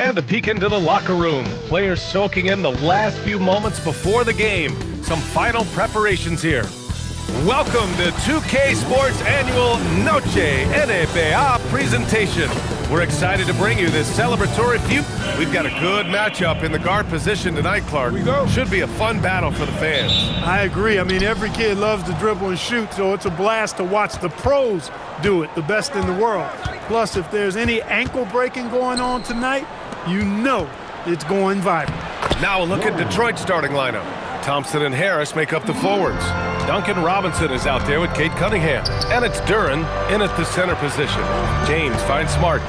And a peek into the locker room. Players soaking in the last few moments before the game. Some final preparations here. Welcome to 2K Sports Annual Noche NBA presentation. We're excited to bring you this celebratory feud. We've got a good matchup in the guard position tonight, Clark. Here we go. Should be a fun battle for the fans. I agree. I mean, every kid loves to dribble and shoot, so it's a blast to watch the pros do it, the best in the world. Plus, if there's any ankle breaking going on tonight, you know it's going viral. Now a look at Detroit's starting lineup. Thompson and Harris make up the forwards. Duncan Robinson is out there with Cade Cunningham. And it's Duren in at the center position. James finds Smart.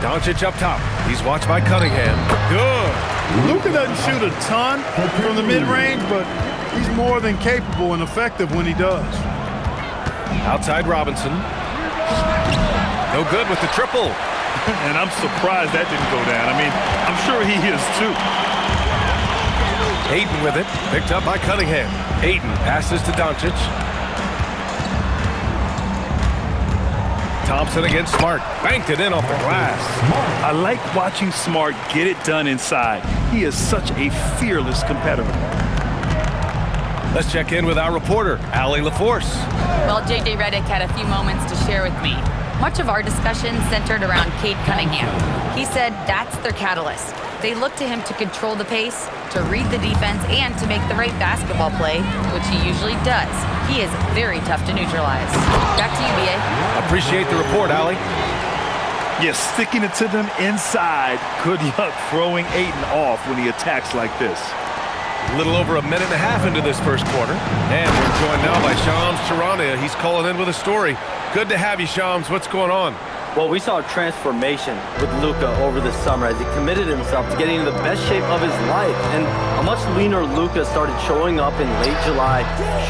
Doncic up top. He's watched by Cunningham. Good. Luka doesn't shoot a ton from the mid-range, but he's more than capable and effective when he does. Outside Robinson. No good with the triple. And I'm surprised that didn't go down. I mean, I'm sure he is too. Ayton with it. Picked up by Cunningham. Ayton passes to Doncic. Thompson against Smart. Banked it in off the glass. I like watching Smart get it done inside. He is such a fearless competitor. Let's check in with our reporter, Allie LaForce. Well, J.J. Redick had a few moments to share with me. Much of our discussion centered around Cade Cunningham. He said that's their catalyst. They look to him to control the pace, to read the defense, and to make the right basketball play, which he usually does. He is very tough to neutralize. Back to you, B.A. Appreciate the report, Allie. Yes, sticking it to them inside. Good luck throwing Ayton off when he attacks like this. A little over a minute and a half into this first quarter. And we're joined now by Shams Charania. He's calling in with a story. Good to have you, Shams. What's going on? Well, we saw a transformation with Luka over the summer as he committed himself to getting in the best shape of his life. And a much leaner Luka started showing up in late July,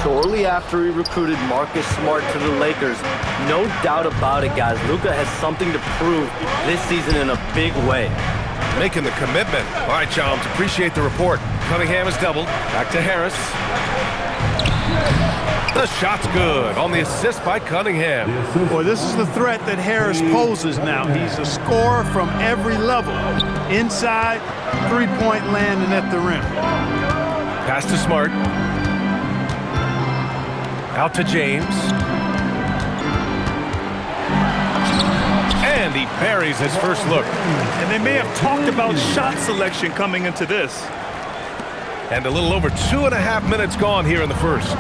shortly after he recruited Marcus Smart to the Lakers. No doubt about it, guys. Luka has something to prove this season in a big way. Making the commitment. All right, Shams, appreciate the report. Cunningham is doubled. Back to Harris. The shot's good on the assist by Cunningham. Boy, this is the threat that Harris poses now. He's a scorer from every level. Inside, three-point land and at the rim. Pass to Smart. Out to James. And he buries his first look. And they may have talked about shot selection coming into this. And a little over 2.5 minutes gone here in the first.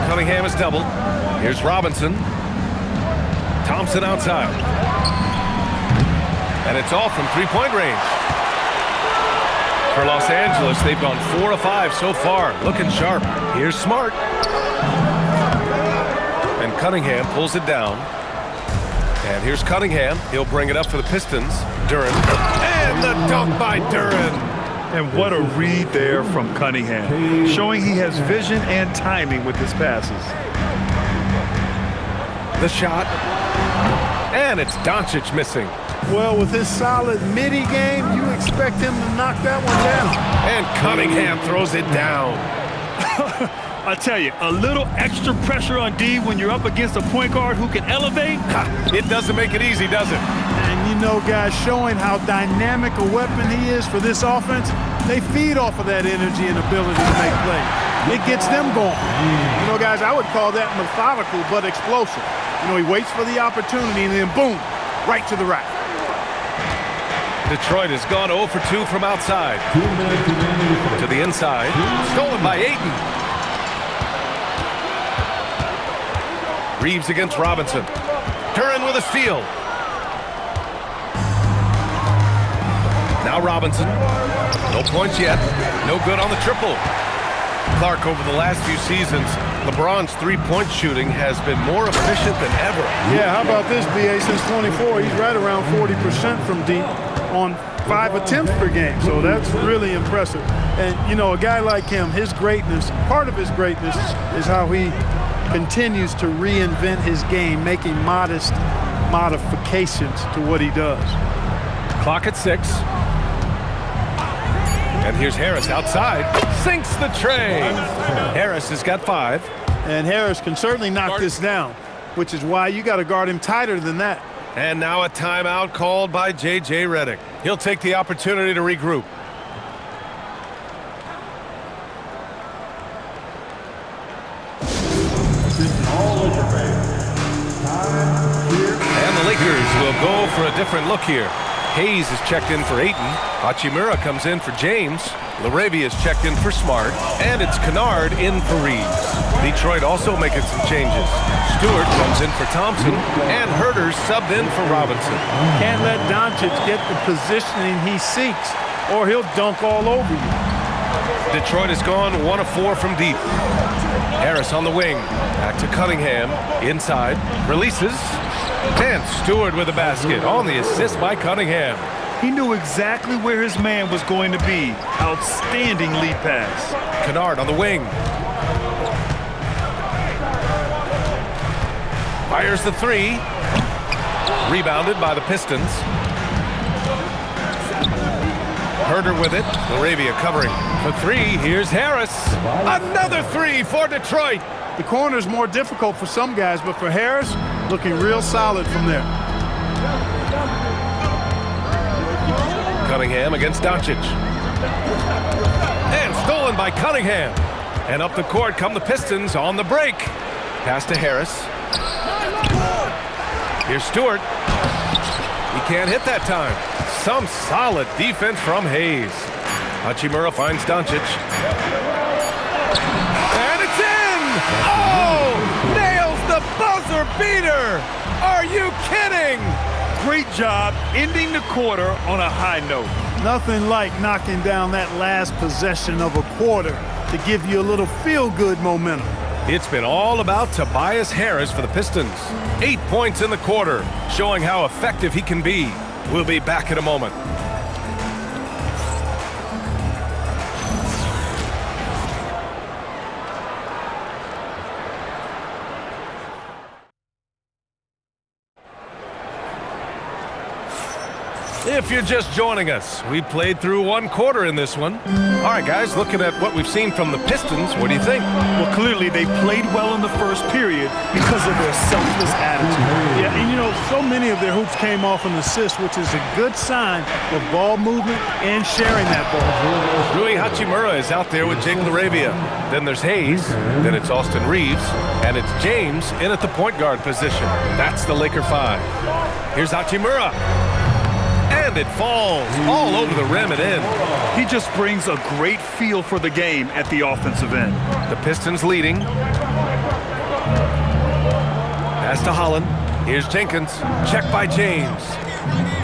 Cunningham is doubled. Here's Robinson. Thompson outside. And it's all from three-point range. For Los Angeles, they've gone 4 of 5 so far. Looking sharp. Here's Smart. And Cunningham pulls it down. And here's Cunningham. He'll bring it up for the Pistons. Duren. And the dunk by Duren. And what a read there from Cunningham, showing he has vision and timing with his passes. The shot. And it's Doncic missing. Well, with his solid midi game, you expect him to knock that one down. And Cunningham throws it down. I tell you, a little extra pressure on D when you're up against a point guard who can elevate. It doesn't make it easy, does it? And you know, guys, showing how dynamic a weapon he is for this offense, they feed off of that energy and ability to make plays. It gets them going. You know, guys, I would call that methodical but explosive. You know, he waits for the opportunity and then boom, right to the rack. Detroit has gone 0 for 2 from outside. To the inside. Stolen by Ayton. Reeves against Robinson. Duren with a steal. Now Robinson. No points yet. No good on the triple. Clark, over the last few seasons, LeBron's three-point shooting has been more efficient than ever. Yeah, how about this, B.A.? Since 24, he's right around 40% from deep on 5 attempts per game. So that's really impressive. And, you know, a guy like him, his greatness, part of his greatness is how he continues to reinvent his game, making modest modifications to what he does. Clock at 6. And here's Harris outside. Sinks the tray. Harris has got 5. And Harris can certainly knock this down. which is why you got to guard him tighter than that. And now a timeout called by J.J. Redick. He'll take the opportunity to regroup. And the Lakers will go for a different look here. Hayes is checked in for Ayton. Hachimura comes in for James. LaRavia is checked in for Smart. And it's Kennard in for Reeves. Detroit also making some changes. Stewart comes in for Thompson. And Herter's subbed in for Robinson. Can't let Doncic get the positioning he seeks, or he'll dunk all over you. Detroit has gone 1 of 4 from deep. Harris on the wing. Back to Cunningham. Inside. Releases. And Stewart with a basket on the assist by Cunningham. He knew exactly where his man was going to be. Outstanding lead pass. Kennard on the wing. Fires the 3. Rebounded by the Pistons. Herter with it. LaRavia covering. For 3, here's Harris. Another 3 for Detroit. The corner's more difficult for some guys, but for Harris, looking real solid from there. Cunningham against Doncic. And stolen by Cunningham. And up the court come the Pistons on the break. Pass to Harris. Here's Stewart. He can't hit that time. Some solid defense from Hayes. Hachimura finds Doncic. And it's in! Oh! Nails the buzzer beater! Are you kidding? Great job ending the quarter on a high note. Nothing like knocking down that last possession of a quarter to give you a little feel-good momentum. It's been all about Tobias Harris for the Pistons. 8 points in the quarter, showing how effective he can be. We'll be back in a moment. If you're just joining us, we played through 1 quarter in this one. All right, guys, looking at what we've seen from the Pistons, what do you think? Well, clearly they played well in the first period because of their selfless attitude. Yeah, and you know, so many of their hoops came off an assist, which is a good sign of ball movement and sharing that ball. Rui Hachimura is out there with Jake LaRavia. Then there's Hayes, then it's Austin Reeves, and it's James in at the point guard position. That's the Laker 5. Here's Hachimura. And it falls all over the rim and in. He just brings a great feel for the game at the offensive end. The Pistons leading. Pass to Holland. Here's Jenkins. Check by James.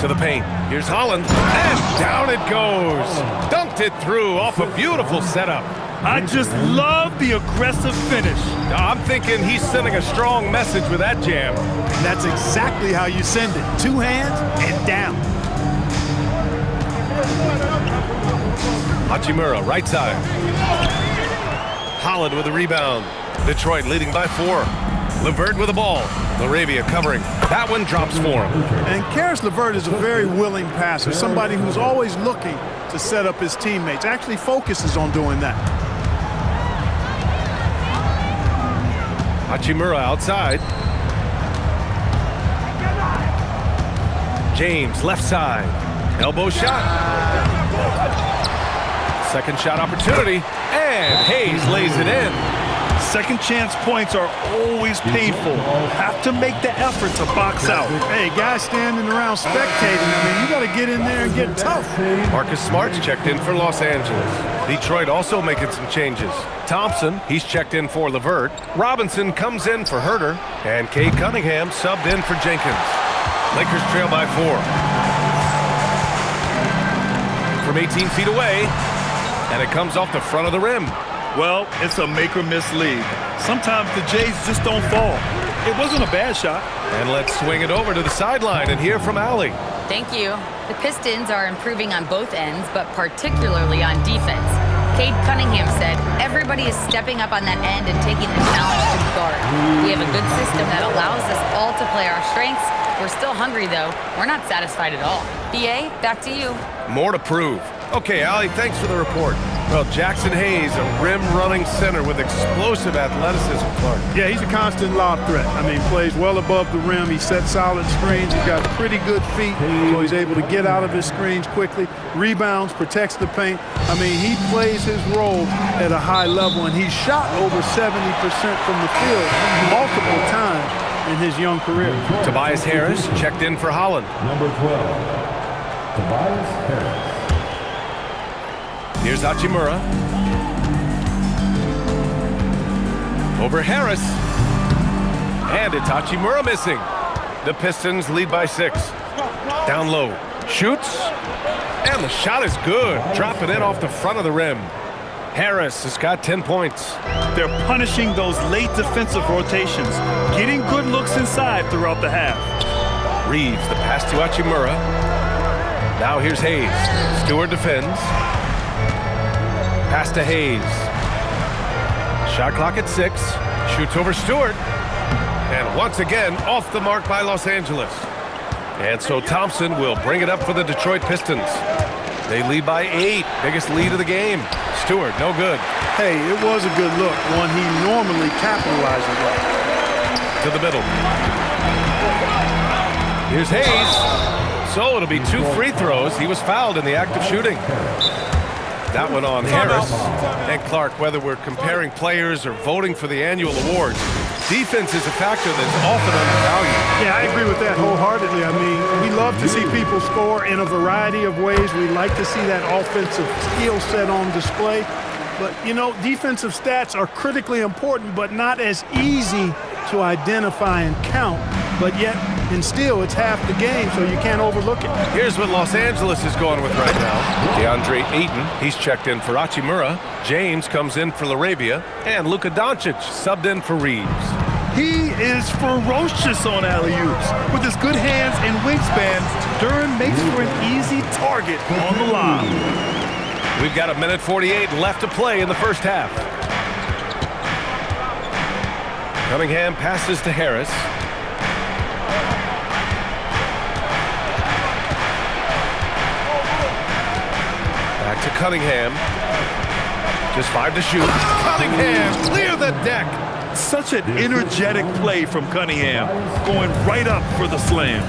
To the paint. Here's Holland. And down it goes. Dunked it through off a beautiful setup. I just love the aggressive finish. I'm thinking he's sending a strong message with that jam. And that's exactly how you send it. 2 hands and down. Hachimura, right side. Holland with the rebound. Detroit leading by 4. LeVert with the ball. LaRavia covering. That one drops for him. And Caris LeVert is a very willing passer, somebody who's always looking to set up his teammates, actually focuses on doing that. Hachimura outside. James, left side. Elbow shot. Second shot opportunity. And Hayes lays it in. Second chance points are always painful. Have to make the effort to box out. Hey, guys standing around spectating, I mean, you got to get in there and get tough. Marcus Smart's checked in for Los Angeles. Detroit also making some changes. Thompson, he's checked in for LeVert. Robinson comes in for Herter. And Cade Cunningham subbed in for Jenkins. Lakers trail by 4. From 18 feet away. And it comes off the front of the rim. Well, it's a make-or-miss league. Sometimes the Jays just don't fall. It wasn't a bad shot. And let's swing it over to the sideline and hear from Allie. Thank you. The Pistons are improving on both ends, but particularly on defense. Cade Cunningham said, everybody is stepping up on that end and taking the challenge to guard. We have a good system that allows us all to play our strengths. We're still hungry, though. We're not satisfied at all. BA, back to you. More to prove. Okay, Allie, thanks for the report. Well, Jackson Hayes, a rim-running center with explosive athleticism, Clark. Yeah, he's a constant lob threat. I mean, plays well above the rim. He sets solid screens. He's got pretty good feet, so he's able to get out of his screens quickly. Rebounds, protects the paint. I mean, he plays his role at a high level, and he's shot over 70% from the field multiple times in his young career. Tobias Harris checked in for Holland. Number 12, Tobias Harris. Here's Hachimura. Over Harris. And it's Hachimura missing. The Pistons lead by 6. Down low. Shoots. And the shot is good. Dropping in off the front of the rim. Harris has got 10 points. They're punishing those late defensive rotations, getting good looks inside throughout the half. Reeves, the pass to Hachimura. Now here's Hayes. Stewart defends. Pass to Hayes. Shot clock at 6. Shoots over Stewart. And once again, off the mark by Los Angeles. And so Thompson will bring it up for the Detroit Pistons. They lead by 8. Biggest lead of the game. Stewart, no good. Hey, it was a good look, one he normally capitalizes on. To the middle. Here's Hayes. So it'll be 2 free throws. He was fouled in the act of shooting. That one on Harris. And Clark, whether we're comparing players or voting for the annual awards, defense is a factor that's often undervalued. Yeah, I agree with that wholeheartedly. I mean, we love to see people score in a variety of ways. We like to see that offensive skill set on display. But, you know, defensive stats are critically important, but not as easy to identify and count. But yet, and still, it's half the game, so you can't overlook it. Here's what Los Angeles is going with right now. DeAndre Ayton, he's checked in for Hachimura. James comes in for LaRavia. And Luka Doncic subbed in for Reeves. He is ferocious on alley-oops. With his good hands and wingspan, Duren makes for an easy target on the lob. We've got 1:48 left to play in the first half. Cunningham passes to Harris. Back to Cunningham. Just 5 to shoot. Cunningham, clear the deck. Such an energetic play from Cunningham, going right up for the slam.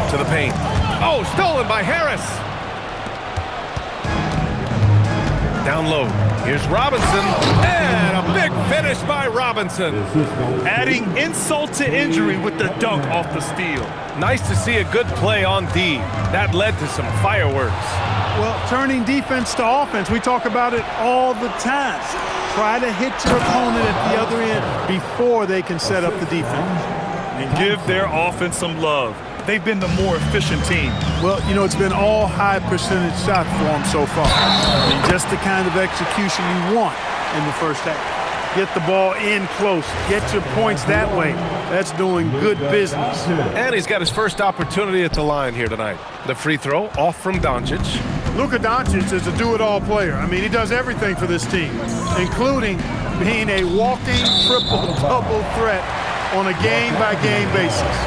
To the paint. Oh, stolen by Harris. Down low. Here's Robinson. And a big finish by Robinson. Adding insult to injury with the dunk off the steal. Nice to see a good play on D. That led to some fireworks. Well, turning defense to offense, we talk about it all the time. Try to hit your opponent at the other end before they can set up the defense. And give their offense some love. They've been the more efficient team. Well, you know, it's been all high percentage shots for them so far. I mean, just the kind of execution you want in the first half. Get the ball in close. Get your points that way. That's doing good business. And he's got his first opportunity at the line here tonight. The free throw off from Doncic. Luka Doncic is a do-it-all player. I mean, he does everything for this team, including being a walking triple-double threat on a game-by-game basis.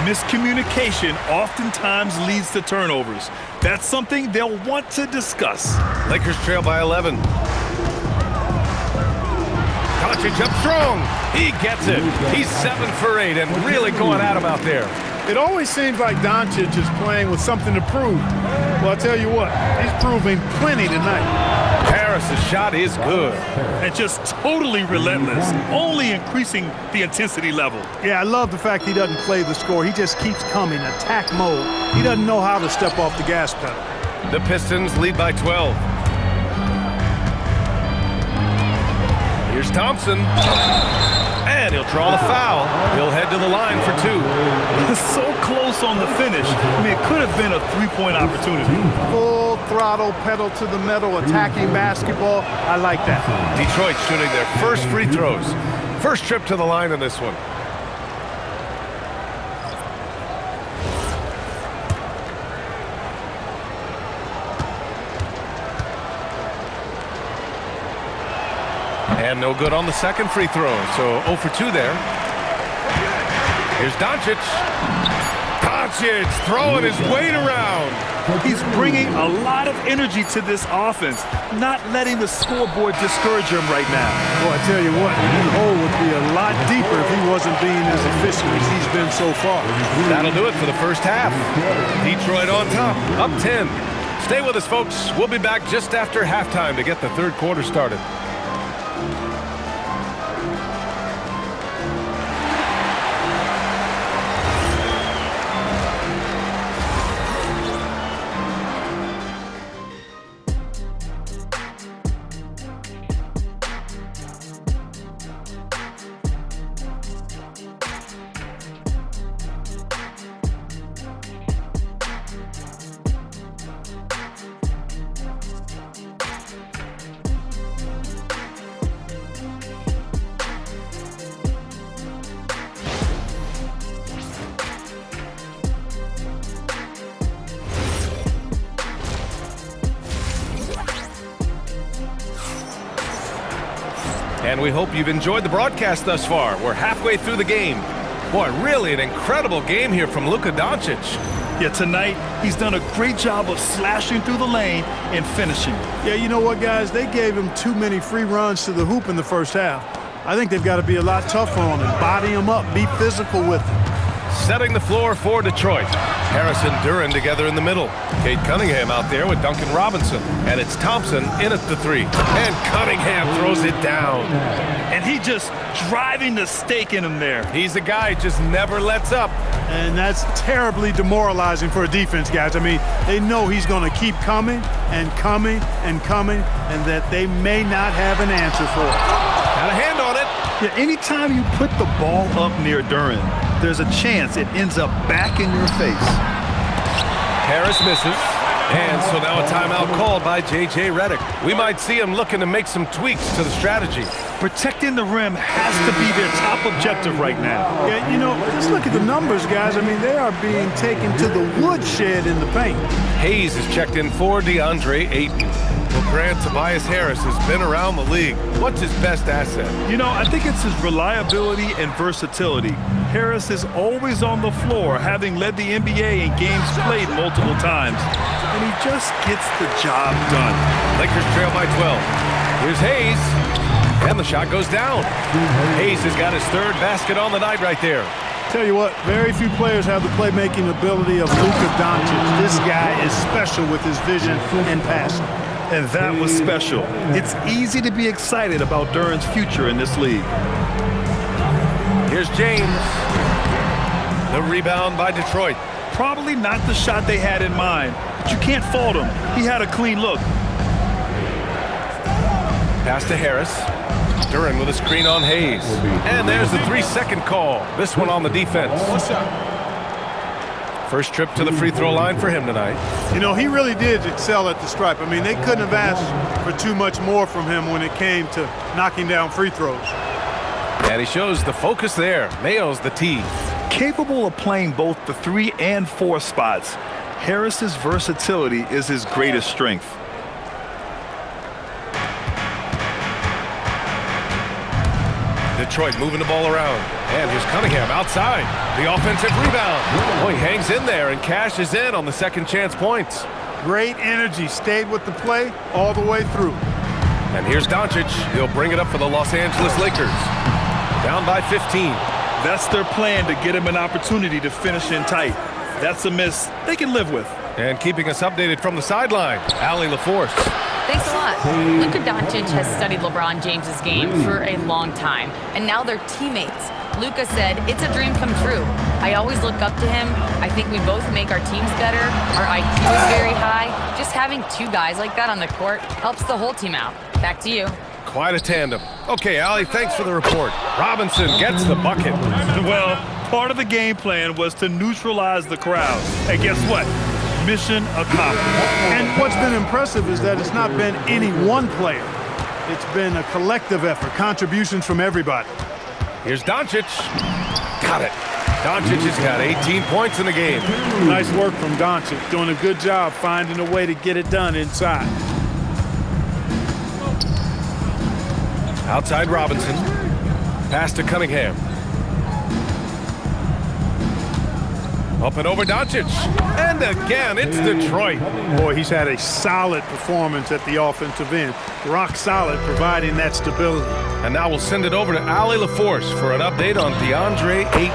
Miscommunication oftentimes leads to turnovers. That's something they'll want to discuss. Lakers trail by 11. Doncic up strong. He gets it. He's 7 for 8 and really going at him out there. It always seems like Doncic is playing with something to prove. Well, I'll tell you what, he's proving plenty tonight. Harris's shot is good. And just totally relentless, only increasing the intensity level. Yeah, I love the fact he doesn't play the score. He just keeps coming, attack mode. He doesn't know how to step off the gas pedal. The Pistons lead by 12. Here's Thompson. And he'll draw the foul. He'll head to the line for 2. So close on the finish. I mean, it could have been a three-point opportunity. Full throttle, pedal to the metal, attacking basketball. I like that. Detroit shooting their first free throws. First trip to the line in this one. And no good on the second free throw. So 0 for 2 there. Here's Doncic. Doncic throwing his weight around. He's bringing a lot of energy to this offense, not letting the scoreboard discourage him right now. Boy, I tell you what, the hole would be a lot deeper if he wasn't being as efficient as he's been so far. That'll do it for the first half. Detroit on top, up 10. Stay with us, folks. We'll be back just after halftime to get the third quarter started. And we hope you've enjoyed the broadcast thus far. We're halfway through the game. Boy, really an incredible game here from Luka Doncic. Yeah, tonight he's done a great job of slashing through the lane and finishing. Yeah, you know what, guys? They gave him too many free runs to the hoop in the first half. I think they've got to be a lot tougher on him, body him up, be physical with him. Setting the floor for Detroit. Harris and Duren together in the middle. Cade Cunningham out there with Duncan Robinson. And it's Thompson in at the three. And Cunningham throws it down. And he just driving the stake in him there. He's a guy who just never lets up. And that's terribly demoralizing for a defense, guys. I mean, they know he's going to keep coming and coming and coming, and that they may not have an answer for it. Got a hand on it. Yeah, anytime you put the ball up near Duren, there's a chance it ends up back in your face. Harris misses. And so now a timeout called by J.J. Redick. We might see him looking to make some tweaks to the strategy. Protecting the rim has to be their top objective right now. Yeah, you know, just look at the numbers, guys. I mean, they are being taken to the woodshed in the paint. Hayes is checked in for DeAndre Ayton. Well, Grant, Tobias Harris has been around the league. What's his best asset? You know, I think it's his reliability and versatility. Harris is always on the floor, having led the NBA in games played multiple times. And he just gets the job done. Lakers trail by 12. Here's Hayes. And the shot goes down. Hayes has got his third basket on the night right there. Tell you what, very few players have the playmaking ability of Luka Doncic. This guy is special with his vision and passing. And that was special. It's easy to be excited about Duren's future in this league. Here's James. The rebound by Detroit. Probably not the shot they had in mind, but you can't fault him. He had a clean look. Pass to Harris. Duren with a screen on Hayes. And there's the 3-second call. This one on the defense. First trip to the free throw line for him tonight. You know, he really did excel at the stripe. I mean, they couldn't have asked for too much more from him when it came to knocking down free throws. And he shows the focus there. Nails the tee. Capable of playing both the 3 and 4 spots, Harris's versatility is his greatest strength. Detroit moving the ball around. And here's Cunningham outside. The offensive rebound. Boy, he hangs in there and cashes in on the second chance points. Great energy. Stayed with the play all the way through. And here's Doncic. He'll bring it up for the Los Angeles Lakers. Down by 15. That's their plan, to get him an opportunity to finish in tight. That's a miss they can live with. And keeping us updated from the sideline, Allie LaForce. Thanks a lot. Luka Doncic has studied LeBron James's game for a long time, and now they're teammates. Luka said, "It's a dream come true. I always look up to him. I think we both make our teams better. Our IQ is very high. Just having two guys like that on the court helps the whole team out." Back to you. Quite a tandem. Okay, Allie, thanks for the report. Robinson gets the bucket. Well, part of the game plan was to neutralize the crowd. And guess what? Mission accomplished. And what's been impressive is that it's not been any one player. It's been a collective effort, contributions from everybody. Here's Doncic. Got it. Doncic has got 18 points in the game. Nice work from Doncic, doing a good job finding a way to get it done inside. Outside Robinson. Pass to Cunningham. Up and over Doncic. And again, it's Detroit. Boy, he's had a solid performance at the offensive end. Rock solid, providing that stability. And now we'll send it over to Allie LaForce for an update on DeAndre Ayton.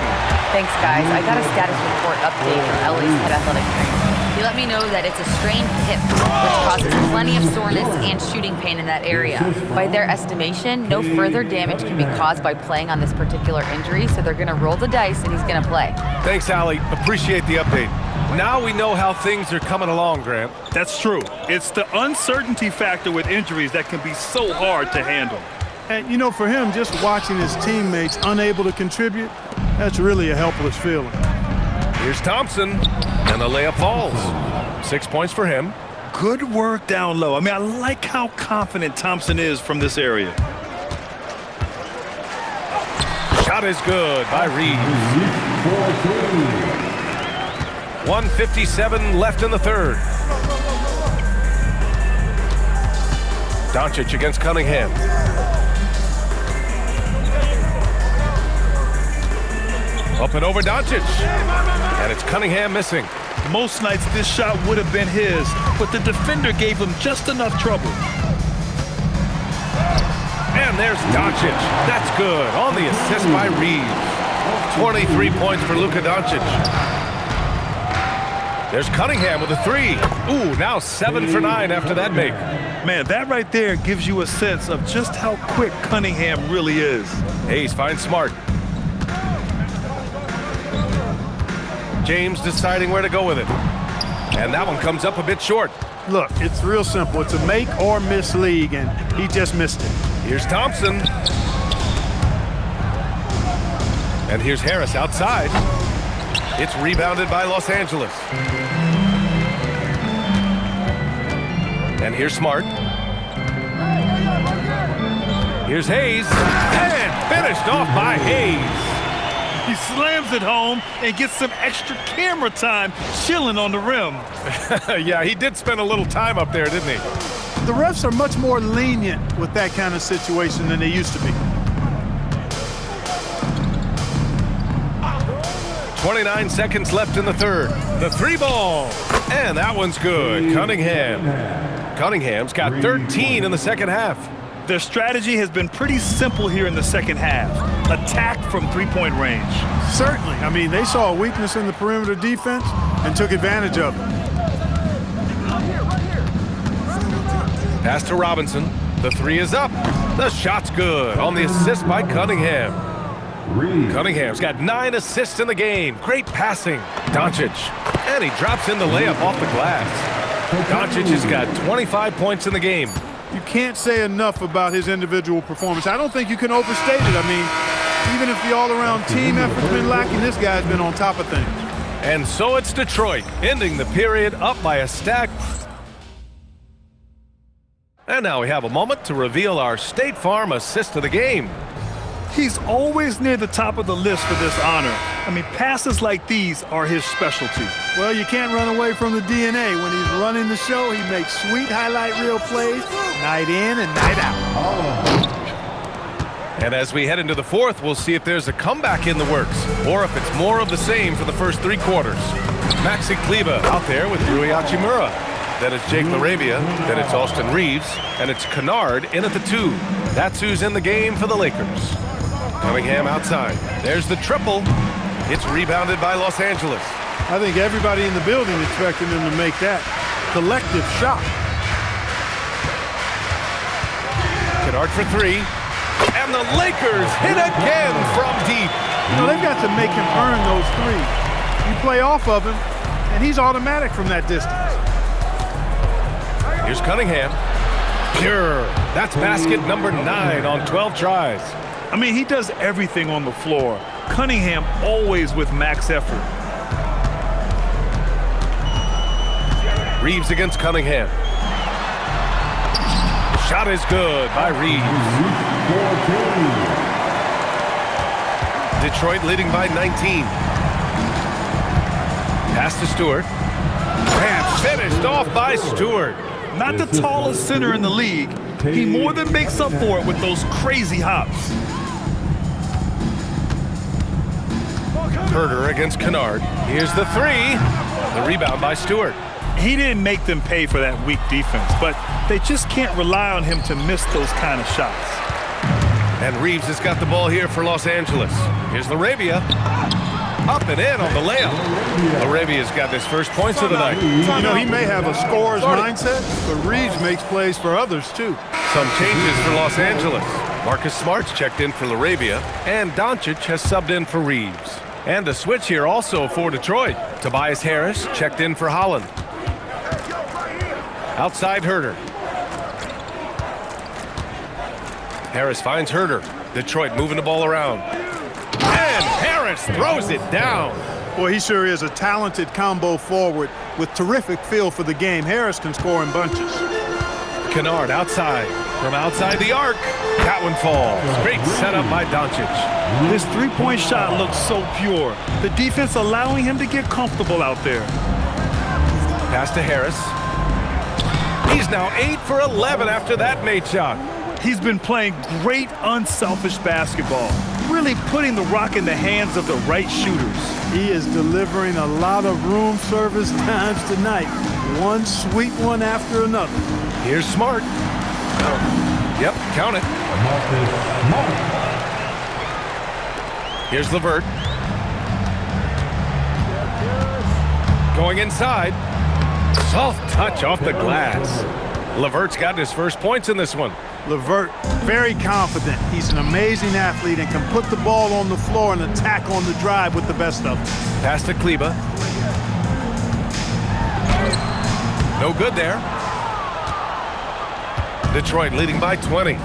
Thanks, guys. I got a status report update from LA's head athletic trainer. He let me know that it's a strained hip, which causes plenty of soreness and shooting pain in that area. By their estimation, no further damage can be caused by playing on this particular injury, so they're going to roll the dice and he's going to play. Thanks, Allie. Appreciate the update. Now we know how things are coming along, Grant. That's true. It's the uncertainty factor with injuries that can be so hard to handle. And, you know, for him, just watching his teammates unable to contribute, that's really a helpless feeling. Here's Thompson, and the layup falls. 6 points for him. Good work down low. I mean, I like how confident Thompson is from this area. Shot is good by Reeves. 1:57 left in the third. Doncic against Cunningham. Up and over Doncic. And it's Cunningham missing. Most nights this shot would have been his, but the defender gave him just enough trouble. And there's Doncic. That's good on the assist by Reeves. 23 points for Luka Doncic. There's Cunningham with a three. Ooh, now 7 for 9 after that make. Man, that right there gives you a sense of just how quick Cunningham really is. Hayes finds Smart. James deciding where to go with it. And that one comes up a bit short. Look, it's real simple. It's a make or miss league, and he just missed it. Here's Thompson. And here's Harris outside. It's rebounded by Los Angeles. And here's Smart. Here's Hayes. And finished off by Hayes. He slams it home and gets some extra camera time chilling on the rim. Yeah, he did spend a little time up there, didn't he? The refs are much more lenient with that kind of situation than they used to be. 29 seconds left in the third. The three ball. And that one's good. Cunningham's got 13 in the second half. Their strategy has been pretty simple here in the second half. Attack from three-point range. Certainly. I mean, they saw a weakness in the perimeter defense and took advantage of it. Pass to Robinson. The three is up. The shot's good on the assist by Cunningham. Cunningham's got 9 assists in the game. Great passing. Doncic. And he drops in the layup off the glass. Doncic has got 25 points in the game. You can't say enough about his individual performance. I don't think you can overstate it. I mean, even if the all-around team effort's been lacking, this guy's been on top of things. And so it's Detroit, ending the period up by a stack. And now we have a moment to reveal our State Farm assist of the game. He's always near the top of the list for this honor. I mean, passes like these are his specialty. Well, you can't run away from the DNA. When he's running the show, he makes sweet highlight reel plays night in and night out. And as we head into the fourth, we'll see if there's a comeback in the works or if it's more of the same for the first 3 quarters. Maxi Kleber out there with Rui Hachimura. Then it's Jake LaRavia. Then it's Austin Reeves. And it's Kennard in at the 2. That's who's in the game for the Lakers. Cunningham outside. There's the triple. It's rebounded by Los Angeles. I think everybody in the building expected him to make that collective shot. Kennard for 3. And the Lakers hit again from deep. You know, they've got to make him earn those threes. You play off of him, and he's automatic from that distance. Here's Cunningham. Pure. That's basket number 9 on 12 tries. I mean, he does everything on the floor. Cunningham always with max effort. Reeves against Cunningham. Shot is good by Reeves. Detroit leading by 19. Pass to Stewart. And finished off by Stewart. Not the tallest center in the league. He more than makes up for it with those crazy hops. Herder against Kennard. Here's the three. The rebound by Stewart. He didn't make them pay for that weak defense, but they just can't rely on him to miss those kind of shots. And Reeves has got the ball here for Los Angeles. Here's LaRavia. Up and in on the layup. LaRavia's got his first points of the night. You know, he may have a scorer's mindset, but Reeves makes plays for others, too. Some changes for Los Angeles. Marcus Smart's checked in for LaRavia, and Doncic has subbed in for Reeves. And a switch here also for Detroit. Tobias Harris checked in for Holland. Outside Herder. Harris finds Herder. Detroit moving the ball around. And Harris throws it down. Boy, he sure is a talented combo forward with terrific feel for the game. Harris can score in bunches. Kennard outside. From outside the arc. That one falls. Great setup by Doncic. This three-point shot looks so pure. The defense allowing him to get comfortable out there. Pass to Harris. He's now 8 for 11 after that made shot. He's been playing great, unselfish basketball, really putting the rock in the hands of the right shooters. He is delivering a lot of room service times tonight. One sweet one after another. Here's Smart. Yep, count it. Here's LeVert. Going inside. Soft touch off the glass. LeVert's got his first points in this one. LeVert, very confident. He's an amazing athlete and can put the ball on the floor and attack on the drive with the best of them. Pass to Kleba. No good there. Detroit leading by 20.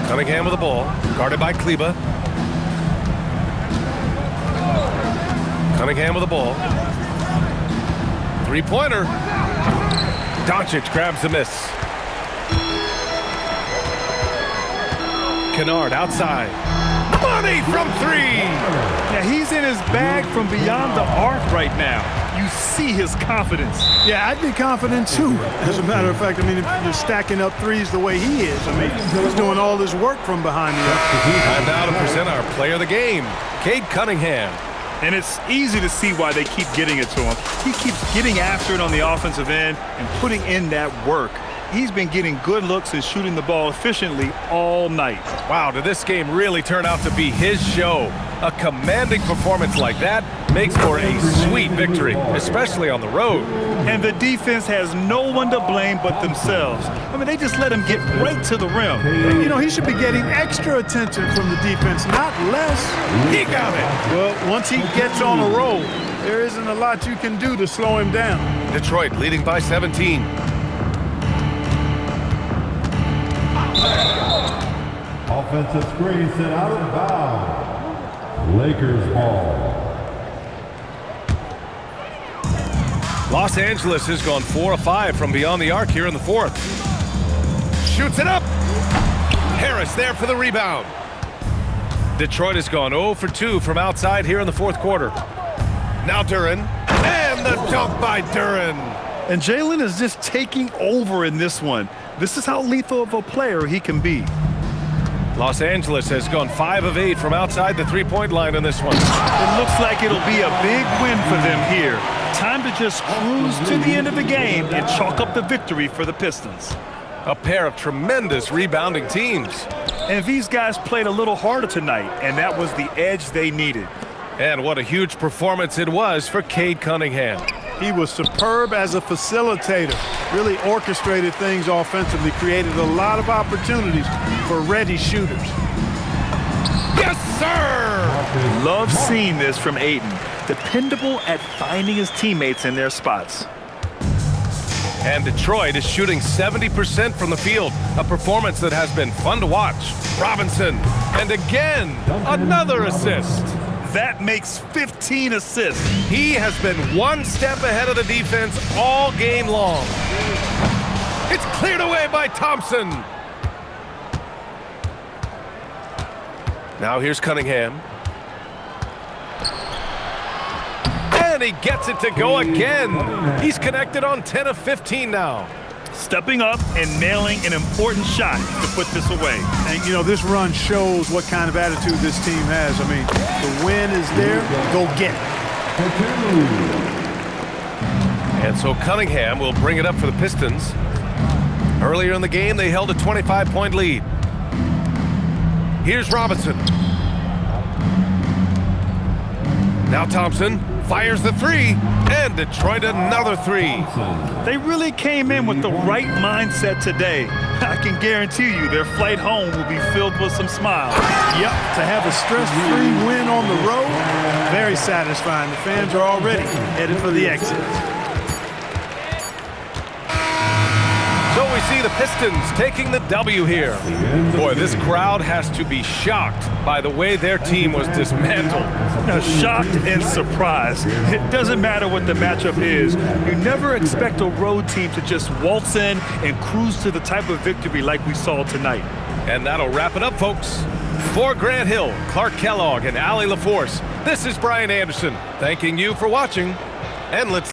Cunningham with the ball. Guarded by Kleba. Cunningham with the ball. Three-pointer. Doncic grabs the miss. Kennard outside. Money from three. Yeah, he's in his bag from beyond the arc right now. You see his confidence. Yeah, I'd be confident too. As a matter of fact, I mean, if you're stacking up threes the way he is, I mean, he's doing all his work from behind the arc. Time now to present our player of the game, Cade Cunningham. And it's easy to see why they keep getting it to him. He keeps getting after it on the offensive end and putting in that work. He's been getting good looks and shooting the ball efficiently all night. Wow, did this game really turn out to be his show? A commanding performance like that makes for a sweet victory, especially on the road. And the defense has no one to blame but themselves. I mean, they just let him get right to the rim. You know, he should be getting extra attention from the defense, not less. He got it. Well, once he gets on a roll, there isn't a lot you can do to slow him down. Detroit leading by 17. Offensive screen sent out of bounds. Lakers ball. Los Angeles has gone 4 of 5 from beyond the arc here in the fourth. Shoots it up. Harris there for the rebound. Detroit has gone 0 for 2 from outside here in the fourth quarter. Now Duren. And the dunk by Duren. And Jalen is just taking over in this one. This is how lethal of a player he can be. Los Angeles has gone 5 of 8 from outside the three-point line in this one. It looks like it'll be a big win for them here. Time to just cruise to the end of the game and chalk up the victory for the Pistons. A pair of tremendous rebounding teams. And these guys played a little harder tonight, and that was the edge they needed. And what a huge performance it was for Cade Cunningham. He was superb as a facilitator, really orchestrated things offensively, created a lot of opportunities for ready shooters. Yes, sir! Love seeing this from Ayton, dependable at finding his teammates in their spots. And Detroit is shooting 70% from the field, a performance that has been fun to watch. Robinson, and again, another assist. That makes 15 assists. He has been one step ahead of the defense all game long. It's cleared away by Thompson. Now here's Cunningham. And he gets it to go again. He's connected on 10 of 15 now. stepping up and nailing an important shot to put this away. And, you know, this run shows what kind of attitude this team has. I mean, the win is there. Go get it. And so Cunningham will bring it up for the Pistons. Earlier in the game, they held a 25-point lead. Here's Robinson. Now Thompson fires the three, and Detroit another three. They really came in with the right mindset today. I can guarantee you their flight home will be filled with some smiles. Yep, to have a stress-free win on the road, very satisfying. The fans are already headed for the exit. So we see the Pistons taking the W here. Boy, this crowd has to be shocked by the way their team was dismantled. Now, shocked and surprised. It doesn't matter what the matchup is. You never expect a road team to just waltz in and cruise to the type of victory like we saw tonight. And that'll wrap it up, folks. For Grant Hill, Clark Kellogg, and Allie LaForce, this is Brian Anderson thanking you for watching. And let's